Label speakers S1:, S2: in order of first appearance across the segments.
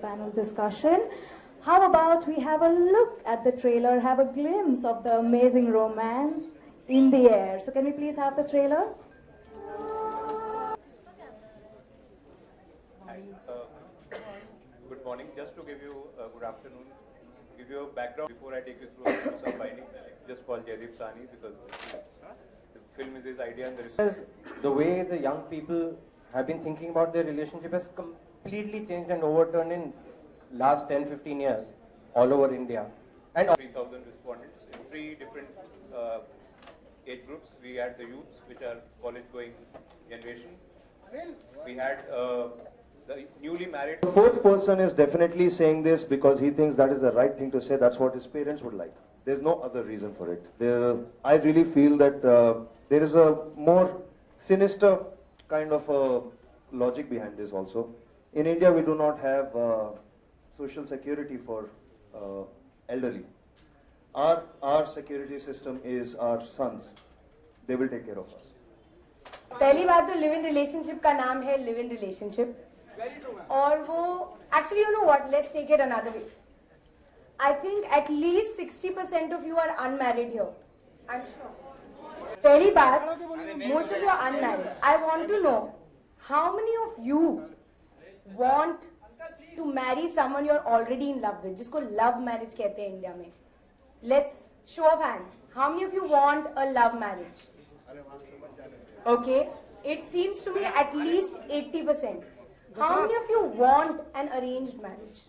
S1: Panel discussion. How about we have a look at the trailer, have a glimpse of the amazing romance in the air. So can we please have the trailer?
S2: Hi, good morning. Just to give you good afternoon, give you a background before I take you through some findings. Just call Jaideep Sahni because the film is his idea and
S3: the way the young people have been thinking about their relationship has completely changed and overturned in last 10-15 years all over India. And
S2: 3,000 respondents in 3 different age groups. We had the youths, which are college-going generation. We had the newly married.
S4: The fourth person is definitely saying this because he thinks that is the right thing to say. That's what his parents would like. There's no other reason for it. I really feel that there is a more sinister kind of logic behind this also. In India, we do not have social security for elderly. Our security system is our sons. They will take care of us.
S5: पहली बात तो live in relationship का नाम है live in relationship और वो actually you know what let's take it another way I think at least 60% of you are unmarried here I am sure पहली बात most of you are unmarried I want to know how many of you want to marry someone you are already in love with जिसको love marriage कहते हैं India में let's show of hands how many of you want a love marriage Okay, it seems to me at least 80%. How many of you want an arranged marriage?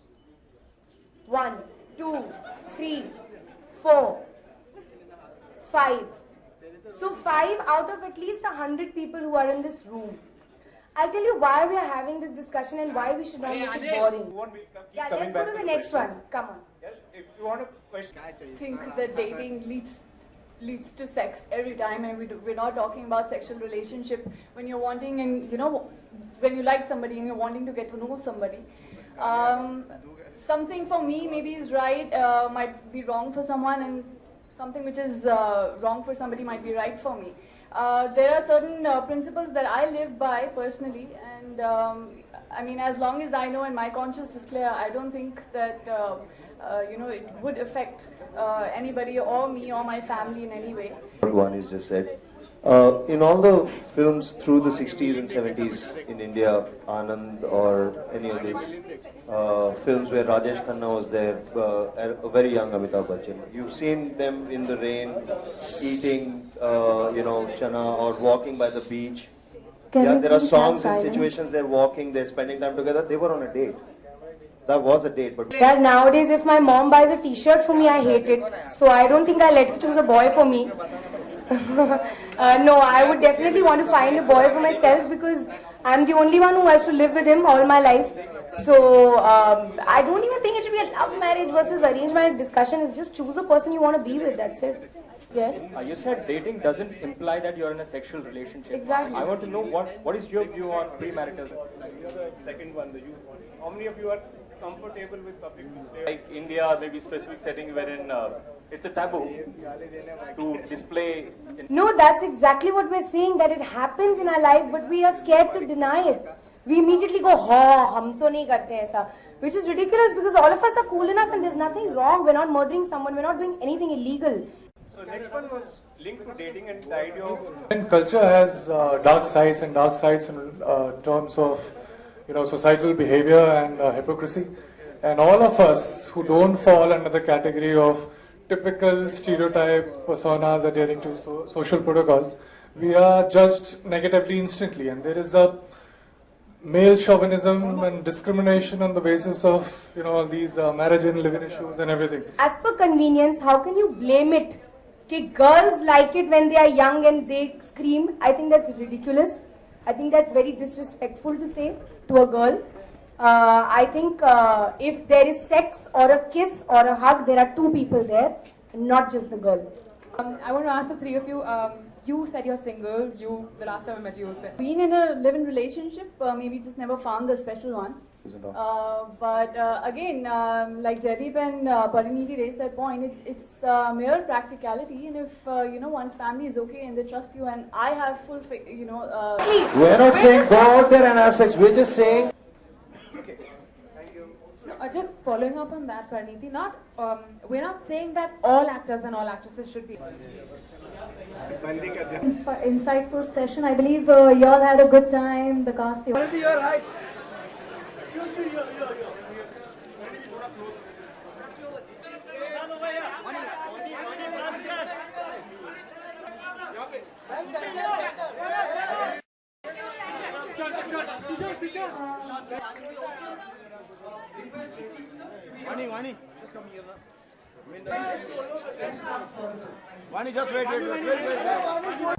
S5: 1, 2, 3, 4, 5. So 5 out of at least 100 people who are in this room. I'll tell you why we are having this discussion and why we should not make it boring. Yeah, let's go to the next one. Come on.
S2: Yes, if you want to question.
S6: I think that dating leads to sex every time, and we're not talking about sexual relationship when you're wanting and you know when you like somebody and you're wanting to get to know somebody. Something for me maybe is right, might be wrong for someone, and something which is wrong for somebody might be right for me. There are certain principles that I live by personally, and I mean, as long as I know and my conscience is clear, I don't think that you know it would affect anybody or me or my family in any way.
S4: One is just said. In all the films through the 60s and 70s in India, Anand or any of these films where Rajesh Khanna was there, a very young Amitabh Bachchan, you've seen them in the rain, eating, you know, chana or walking by the beach. Yeah, there are songs and situations they're walking, they're spending time together. They were on a date. That was a date, but
S5: nowadays, if my mom buys a T-shirt for me, I hate it. So I don't think I let her choose a boy for me. No, I would definitely want to find a boy for myself because I'm the only one who has to live with him all my life. So I don't even think it should be a love marriage versus arranged marriage discussion. It's just choose the person you want to be with. That's it. Yes.
S3: you said dating doesn't imply that you're in a sexual relationship.
S5: Exactly.
S3: I want to know what is your view on premarital?
S2: The second one, the youth one. How many of you are comfortable with public display?
S7: Like India, maybe specific setting wherein it's a taboo to display.
S5: No, that's exactly what we're saying, that it happens in our life, but we are scared to deny it. We immediately go, hum to nahi karte aisa, which is ridiculous because all of us are cool enough and there's nothing wrong. We're not murdering someone, we're not doing anything illegal.
S2: So next one was linked to dating and the idea of.
S8: And culture has dark sides and dark sides in terms of, you know, societal behavior and hypocrisy. And all of us who don't fall under the category of typical stereotype personas adhering to social protocols, we are judged negatively instantly. And there is a male chauvinism and discrimination on the basis of, you know, these marriage and live-in issues and everything.
S5: As per convenience, how can you blame it कि girls like it when they are young and they scream. I think that's ridiculous. I think that's very disrespectful to say to a girl. I think if there is sex or a kiss or a hug, there are two people there, not just the girl.
S9: I want to ask the three of you. You said you're single. The last time I met you said.
S6: Being in a live-in relationship, maybe just never found the special one. But again, like Jaideep and Parineeti raised that point, it's mere practicality, and if one's family is okay and they trust you, and I have full faith,
S4: We're not saying go out there and have sex. We're just saying.
S9: Just following up on that, Parineeti, we're not saying that all actors and all actresses should be.
S1: Insightful session. I believe you all had a good time. The cast.
S10: You're right. Vani, just come here now. Vani, just wait.